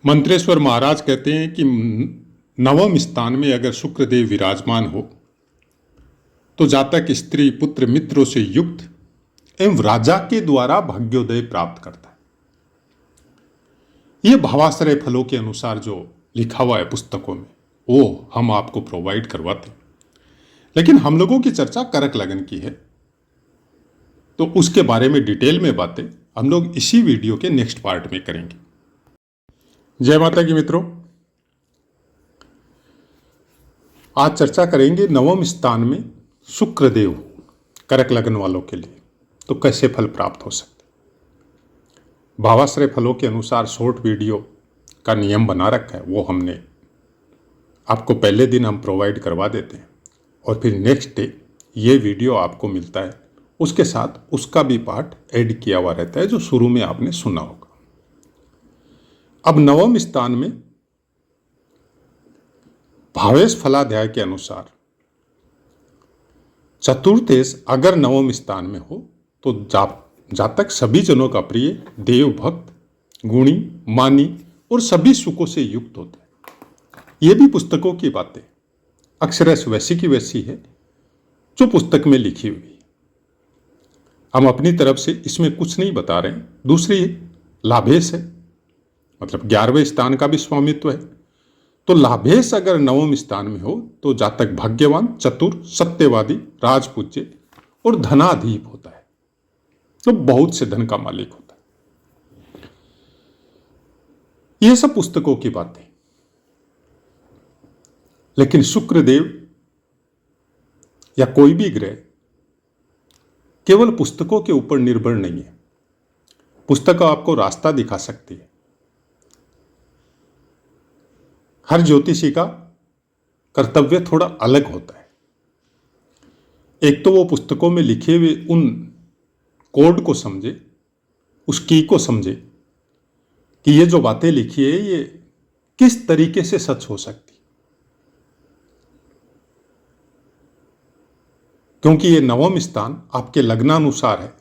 मंत्रेश्वर महाराज कहते हैं कि नवम स्थान में अगर शुक्रदेव विराजमान हो तो जातक स्त्री पुत्र मित्रों से युक्त एवं राजा के द्वारा भाग्योदय प्राप्त करता है। ये भावाश्रय फलों के अनुसार जो लिखा हुआ है पुस्तकों में वो हम आपको प्रोवाइड करवाते हैं, लेकिन हम लोगों की चर्चा करक लगन की है, तो उसके बारे में डिटेल में बातें हम लोग इसी वीडियो के नेक्स्ट पार्ट में करेंगे। जय माता की मित्रों, आज चर्चा करेंगे नवम स्थान में शुक्रदेव करक लगन वालों के लिए तो कैसे फल प्राप्त हो सकते। भावाश्रय फलों के अनुसार शॉर्ट वीडियो का नियम बना रखा है, वो हमने आपको पहले दिन हम प्रोवाइड करवा देते हैं और फिर नेक्स्ट डे ये वीडियो आपको मिलता है, उसके साथ उसका भी पार्ट ऐड किया हुआ रहता है जो शुरू में आपने सुना होगा। अब नवम स्थान में भावेश फलाध्याय के अनुसार चतुर्थेश अगर नवम स्थान में हो तो जातक सभी जनों का प्रिय, देव भक्त, गुणी, मानी और सभी सुखों से युक्त होते हैं। ये भी पुस्तकों की बातें अक्षरश वैसी की वैसी है जो पुस्तक में लिखी हुई है। हम अपनी तरफ से इसमें कुछ नहीं बता रहे हैं। दूसरी लाभेश है, मतलब 11वें स्थान का भी स्वामित्व है। तो लाभेश अगर नवम स्थान में हो तो जातक भाग्यवान, चतुर, सत्यवादी, राजपूज्य और धनाधीप होता है, तो बहुत से धन का मालिक होता है। यह सब पुस्तकों की बातें, लेकिन शुक्रदेव या कोई भी ग्रह केवल पुस्तकों के ऊपर निर्भर नहीं है। पुस्तक आपको रास्ता दिखा सकती है। हर ज्योतिषी का कर्तव्य थोड़ा अलग होता है। एक तो वो पुस्तकों में लिखे हुए उन कोड को समझे, उस की को समझे कि ये जो बातें लिखी है ये किस तरीके से सच हो सकती, क्योंकि ये नवम स्थान आपके लग्नानुसार है,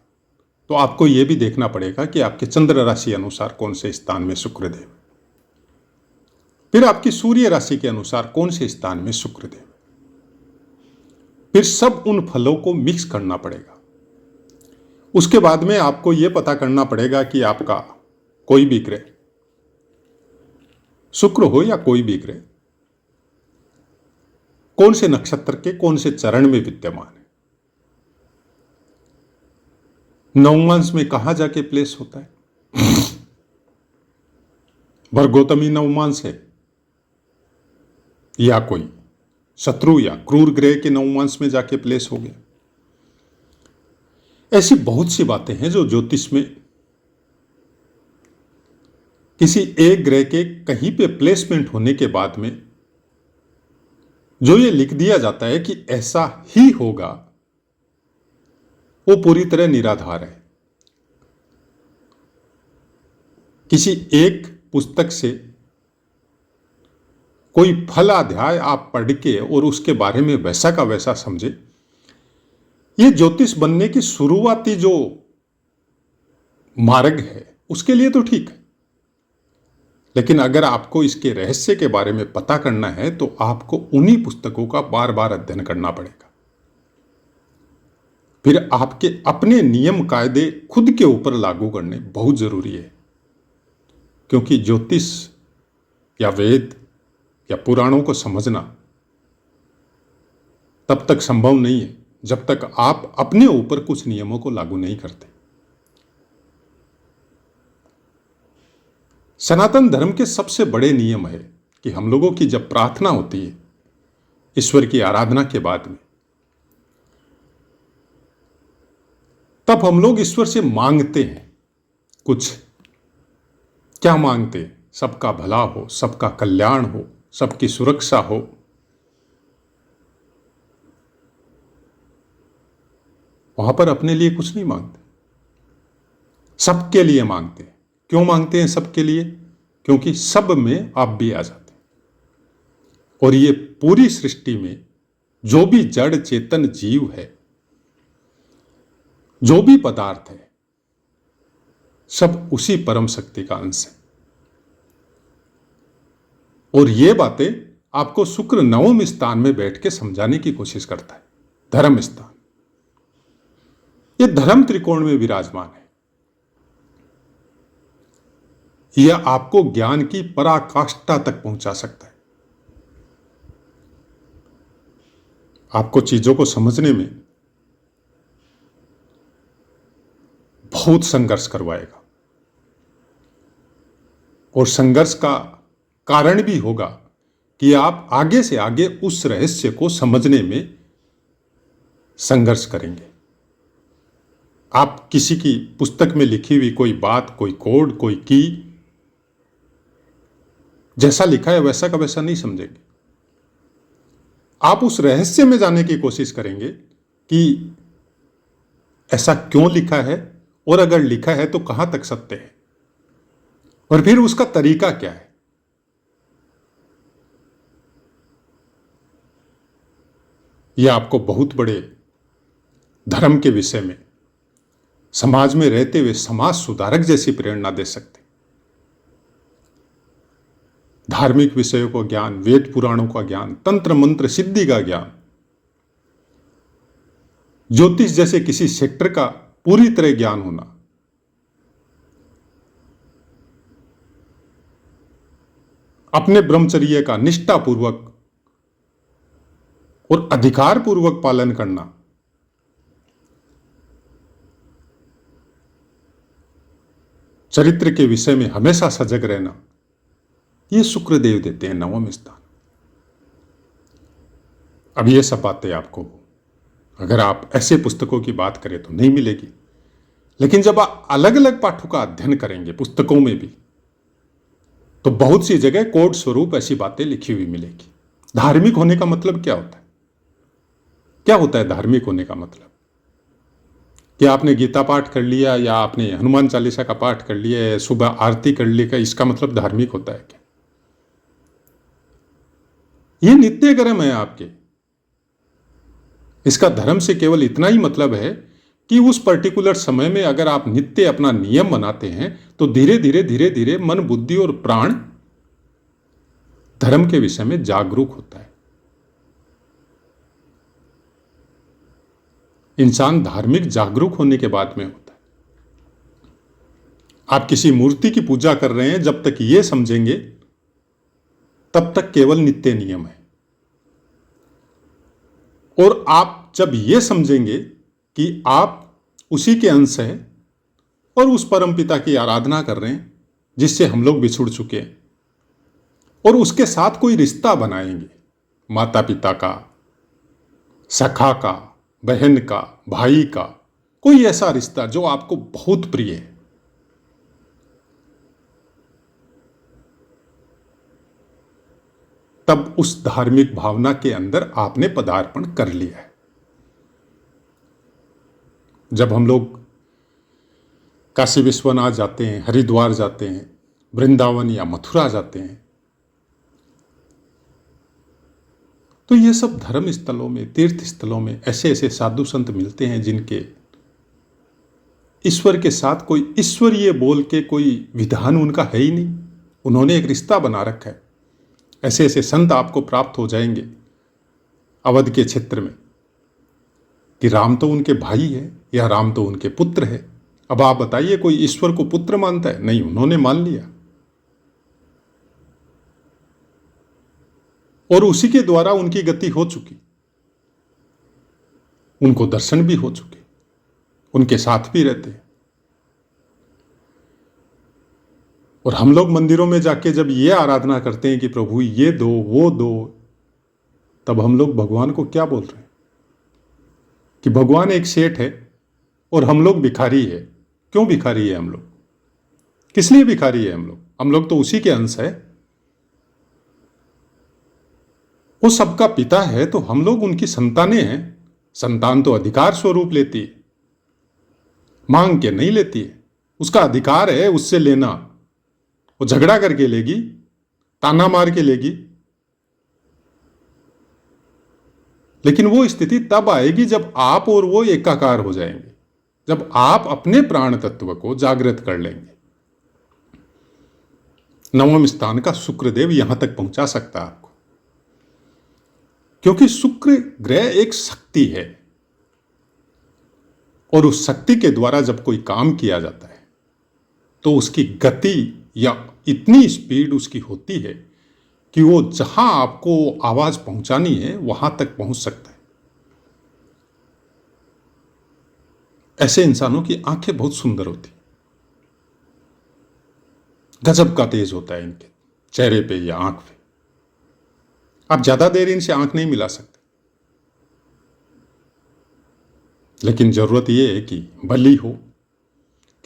तो आपको यह भी देखना पड़ेगा कि आपके चंद्र राशि अनुसार कौन से स्थान में शुक्रदेव, फिर आपकी सूर्य राशि के अनुसार कौन से स्थान में शुक्रदेव, फिर सब उन फलों को मिक्स करना पड़ेगा। उसके बाद में आपको यह पता करना पड़ेगा कि आपका कोई भी ग्रह, शुक्र हो या कोई भी ग्रह, कौन से नक्षत्र के कौन से चरण में विद्यमान है, नवमांश में कहां जाके प्लेस होता है। भर्गोतमी नवमांश है या कोई शत्रु या क्रूर ग्रह के नवमांश में जाके प्लेस हो गया। ऐसी बहुत सी बातें हैं जो ज्योतिष में किसी एक ग्रह के कहीं पे प्लेसमेंट होने के बाद में जो ये लिख दिया जाता है कि ऐसा ही होगा, वो पूरी तरह निराधार है। किसी एक पुस्तक से कोई फलाध्याय आप पढ़ के और उसके बारे में वैसा का वैसा समझे, ये ज्योतिष बनने की शुरुआती जो मार्ग है उसके लिए तो ठीक है, लेकिन अगर आपको इसके रहस्य के बारे में पता करना है तो आपको उन्हीं पुस्तकों का बार बार अध्ययन करना पड़ेगा। फिर आपके अपने नियम कायदे खुद के ऊपर लागू करने बहुत जरूरी है, क्योंकि ज्योतिष या वेद या पुराणों को समझना तब तक संभव नहीं है जब तक आप अपने ऊपर कुछ नियमों को लागू नहीं करते। सनातन धर्म के सबसे बड़े नियम है कि हम लोगों की जब प्रार्थना होती है ईश्वर की आराधना के बाद में, तब हम लोग ईश्वर से मांगते हैं कुछ। क्या मांगते हैं? सबका भला हो, सबका कल्याण हो, सबकी सुरक्षा हो। वहां पर अपने लिए कुछ नहीं मांगते, सबके लिए मांगते हैं। क्यों मांगते हैं सबके लिए? क्योंकि सब में आप भी आ जाते हैं, और ये पूरी सृष्टि में जो भी जड़ चेतन जीव है, जो भी पदार्थ है, सब उसी परम शक्ति का अंश है। और ये बातें आपको शुक्र नवम स्थान में बैठ के समझाने की कोशिश करता है। धर्म स्थान, ये धर्म त्रिकोण में विराजमान है। यह आपको ज्ञान की पराकाष्ठा तक पहुंचा सकता है। आपको चीजों को समझने में बहुत संघर्ष करवाएगा, और संघर्ष का कारण भी होगा कि आप आगे से आगे उस रहस्य को समझने में संघर्ष करेंगे। आप किसी की पुस्तक में लिखी हुई कोई बात, कोई कोड, कोई की, जैसा लिखा है वैसा का वैसा नहीं समझेंगे। आप उस रहस्य में जाने की कोशिश करेंगे कि ऐसा क्यों लिखा है, और अगर लिखा है तो कहां तक सत्य है, और फिर उसका तरीका क्या है। यह आपको बहुत बड़े धर्म के विषय में, समाज में रहते हुए समाज सुधारक जैसी प्रेरणा दे सकते। धार्मिक विषयों का ज्ञान, वेद पुराणों का ज्ञान, तंत्र मंत्र सिद्धि का ज्ञान, ज्योतिष जैसे किसी सेक्टर का पूरी तरह ज्ञान होना, अपने ब्रह्मचर्य का निष्ठापूर्वक और अधिकार पूर्वक पालन करना, चरित्र के विषय में हमेशा सजग रहना, ये शुक्रदेव देते हैं नवम स्थान। अब ये सब बातें आपको, अगर आप ऐसे पुस्तकों की बात करें तो नहीं मिलेगी, लेकिन जब आप अलग अलग पाठों का अध्ययन करेंगे पुस्तकों में भी, तो बहुत सी जगह कोड स्वरूप ऐसी बातें लिखी हुई मिलेगी। धार्मिक होने का मतलब क्या होता है? क्या होता है धार्मिक होने का मतलब? क्या आपने गीता पाठ कर लिया, या आपने हनुमान चालीसा का पाठ कर लिया, या सुबह आरती कर ली, का इसका मतलब धार्मिक होता है क्या? ये नित्य कर्म है आपके। इसका धर्म से केवल इतना ही मतलब है कि उस पर्टिकुलर समय में अगर आप नित्य अपना नियम बनाते हैं तो धीरे धीरे धीरे धीरे मन, बुद्धि और प्राण धर्म के विषय में जागरूक होता है। इंसान धार्मिक जागरूक होने के बाद में होता है। आप किसी मूर्ति की पूजा कर रहे हैं, जब तक ये समझेंगे तब तक केवल नित्य नियम है, और आप जब ये समझेंगे कि आप उसी के अंश हैं और उस परम पिता की आराधना कर रहे हैं जिससे हम लोग बिछुड़ चुके हैं, और उसके साथ कोई रिश्ता बनाएंगे, माता पिता का, सखा का, बहन का, भाई का, कोई ऐसा रिश्ता जो आपको बहुत प्रिय है, तब उस धार्मिक भावना के अंदर आपने पदार्पण कर लिया है। जब हम लोग काशी विश्वनाथ जाते हैं, हरिद्वार जाते हैं, वृंदावन या मथुरा जाते हैं, तो ये सब धर्म स्थलों में, तीर्थ स्थलों में ऐसे ऐसे साधु संत मिलते हैं जिनके ईश्वर के साथ कोई ईश्वरीय बोल के कोई विधान उनका है ही नहीं, उन्होंने एक रिश्ता बना रखा है। ऐसे ऐसे संत आपको प्राप्त हो जाएंगे अवध के क्षेत्र में कि राम तो उनके भाई है, या राम तो उनके पुत्र है। अब आप बताइए, कोई ईश्वर को पुत्र मानता है? नहीं, उन्होंने मान लिया, और उसी के द्वारा उनकी गति हो चुकी, उनको दर्शन भी हो चुके, उनके साथ भी रहते हैं। और हम लोग मंदिरों में जाके जब ये आराधना करते हैं कि प्रभु ये दो, वो दो, तब हम लोग भगवान को क्या बोल रहे हैं? कि भगवान एक सेठ है और हम लोग भिखारी है। क्यों भिखारी है हम लोग? किस लिए भिखारी है हम लोग? हम लोग तो उसी के अंश है, वो सबका पिता है, तो हम लोग उनकी संतानें हैं। संतान तो अधिकार स्वरूप लेती है, मांग के नहीं लेती है, उसका अधिकार है उससे लेना। वो झगड़ा करके लेगी, ताना मार के लेगी, लेकिन वो स्थिति तब आएगी जब आप और वो एकाकार हो जाएंगे, जब आप अपने प्राण तत्व को जागृत कर लेंगे। नवम स्थान का शुक्रदेव यहां तक पहुंचा सकता है आपको, क्योंकि शुक्र ग्रह एक शक्ति है और उस शक्ति के द्वारा जब कोई काम किया जाता है तो उसकी गति या इतनी स्पीड उसकी होती है कि वो जहां आपको आवाज पहुंचानी है वहां तक पहुंच सकता है। ऐसे इंसानों की आंखें बहुत सुंदर होती, गजब का तेज होता है इनके चेहरे पे या आंख पे। आप ज्यादा देर इनसे आंख नहीं मिला सकते, लेकिन जरूरत यह है कि बली हो,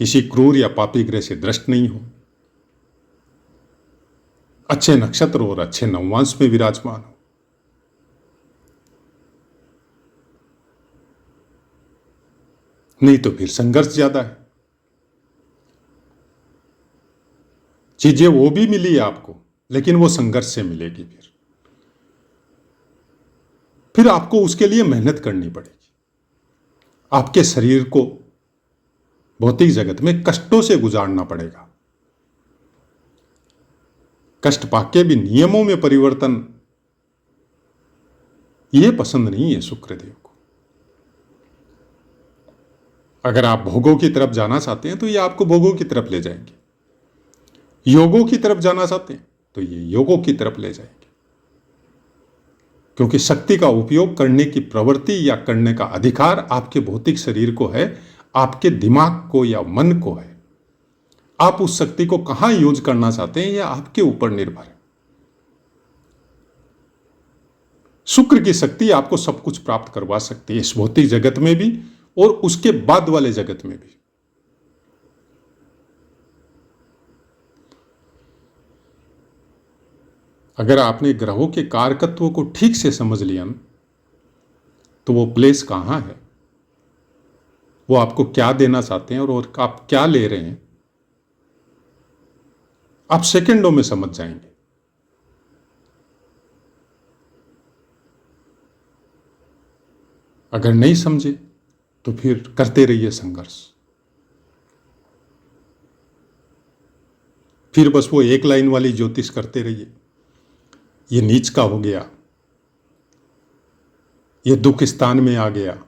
किसी क्रूर या पापी ग्रह से दृष्ट नहीं हो, अच्छे नक्षत्र और अच्छे नववांश में विराजमान हो। नहीं तो फिर संघर्ष ज्यादा है। चीजें वो भी मिली आपको, लेकिन वो संघर्ष से मिलेगी। फिर आपको उसके लिए मेहनत करनी पड़ेगी। आपके शरीर को भौतिक जगत में कष्टों से गुजारना पड़ेगा। कष्ट पाके भी नियमों में परिवर्तन ये पसंद नहीं है शुक्रदेव को। अगर आप भोगों की तरफ जाना चाहते हैं तो ये आपको भोगों की तरफ ले जाएंगे, योगों की तरफ जाना चाहते हैं तो ये योगों की तरफ ले जाएंगे, क्योंकि शक्ति का उपयोग करने की प्रवृत्ति या करने का अधिकार आपके भौतिक शरीर को है, आपके दिमाग को या मन को है। आप उस शक्ति को कहां यूज करना चाहते हैं यह आपके ऊपर निर्भर है। शुक्र की शक्ति आपको सब कुछ प्राप्त करवा सकती है, इस भौतिक जगत में भी और उसके बाद वाले जगत में भी। अगर आपने ग्रहों के कारकत्व को ठीक से समझ लिया ना, तो वो प्लेस कहां है, वो आपको क्या देना चाहते हैं और आप क्या ले रहे हैं, आप सेकंडों में समझ जाएंगे। अगर नहीं समझे तो फिर करते रहिए संघर्ष। फिर बस वो एक लाइन वाली ज्योतिष करते रहिए। ये नीच का हो गया, ये दुख स्थान में आ गया,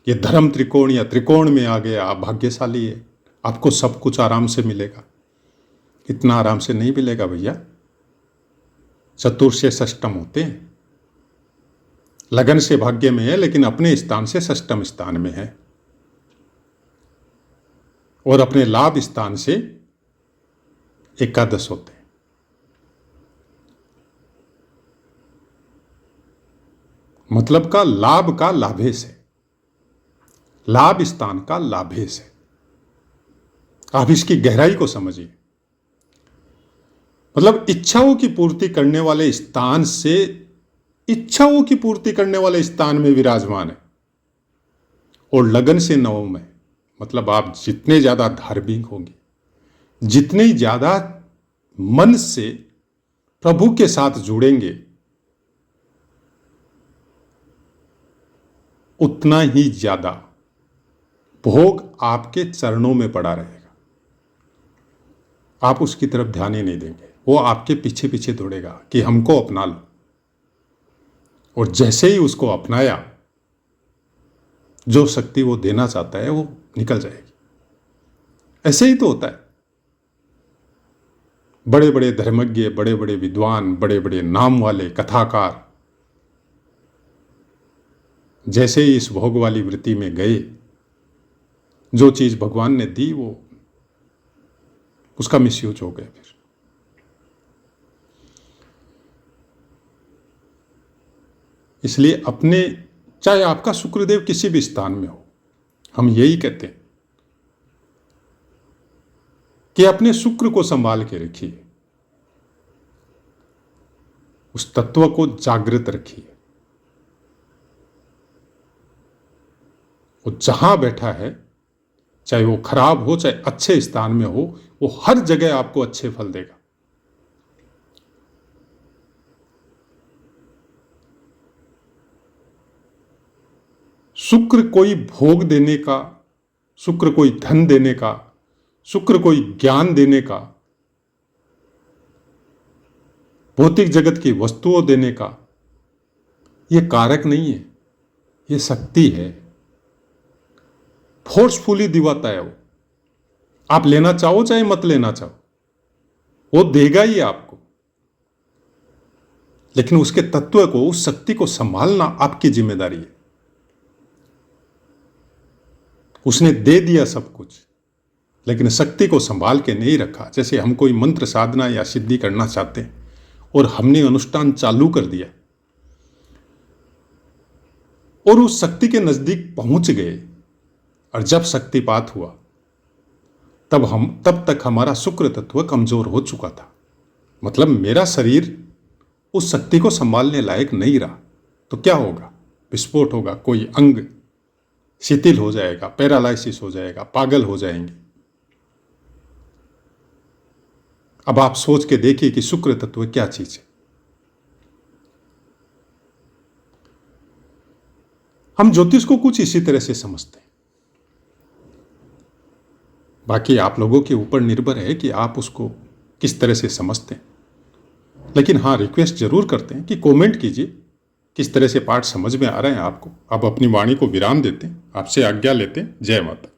ये धर्म त्रिकोण या त्रिकोण में आ गया, आप भाग्यशाली है, आपको सब कुछ आराम से मिलेगा। इतना आराम से नहीं मिलेगा भैया। चतुर से षष्टम होते हैं, लगन से भाग्य में है लेकिन अपने स्थान से षष्टम स्थान में है, और अपने लाभ स्थान से एकादश होते हैं। मतलब का लाभ का लाभेश है, लाभ स्थान का लाभेश है। आप इसकी गहराई को समझिए। मतलब इच्छाओं की पूर्ति करने वाले स्थान से इच्छाओं की पूर्ति करने वाले स्थान में विराजमान है, और लगन से नवम है। मतलब आप जितने ज्यादा धार्मिक होंगे, जितने ज्यादा मन से प्रभु के साथ जुड़ेंगे, उतना ही ज्यादा भोग आपके चरणों में पड़ा रहेगा। आप उसकी तरफ ध्यान ही नहीं देंगे, वो आपके पीछे पीछे दौड़ेगा कि हमको अपना लो, और जैसे ही उसको अपनाया, जो शक्ति वो देना चाहता है वो निकल जाएगी। ऐसे ही तो होता है। बड़े बड़े धर्मज्ञ, बड़े बड़े विद्वान, बड़े बड़े नाम वाले कथाकार जैसे ही इस भोग वाली वृत्ति में गए, जो चीज भगवान ने दी वो उसका मिसयूज हो गया। फिर इसलिए अपने, चाहे आपका शुक्रदेव किसी भी स्थान में हो, हम यही कहते हैं कि अपने शुक्र को संभाल के रखिए, उस तत्व को जागृत रखिए। वो जहां बैठा है, चाहे वो खराब हो चाहे अच्छे स्थान में हो, वो हर जगह आपको अच्छे फल देगा। शुक्र कोई भोग देने का, शुक्र कोई धन देने का, शुक्र कोई ज्ञान देने का भौतिक जगत की वस्तुओं देने का ये कारक नहीं है, ये शक्ति है। फोर्सफुली दिवाता है वो। आप लेना चाहो चाहे मत लेना चाहो, वो देगा ही आपको। लेकिन उसके तत्व को, उस शक्ति को संभालना आपकी जिम्मेदारी है। उसने दे दिया सब कुछ, लेकिन शक्ति को संभाल के नहीं रखा। जैसे हम कोई मंत्र साधना या सिद्धि करना चाहते हैं और हमने अनुष्ठान चालू कर दिया और उस शक्ति के नजदीक पहुंच गए, और जब शक्तिपात हुआ तब तक हमारा शुक्र तत्व कमजोर हो चुका था। मतलब मेरा शरीर उस शक्ति को संभालने लायक नहीं रहा, तो क्या होगा? विस्फोट होगा, कोई अंग शिथिल हो जाएगा, पैरालाइसिस हो जाएगा, पागल हो जाएंगे। अब आप सोच के देखिए कि शुक्र तत्व क्या चीज है। हम ज्योतिष को कुछ इसी तरह से समझते हैं। बाकी आप लोगों के ऊपर निर्भर है कि आप उसको किस तरह से समझते हैं। लेकिन हाँ, रिक्वेस्ट जरूर करते हैं कि कमेंट कीजिए किस तरह से पाठ समझ में आ रहे हैं आपको। आप अपनी वाणी को विराम देते हैं, आपसे आज्ञा लेते हैं। जय माता।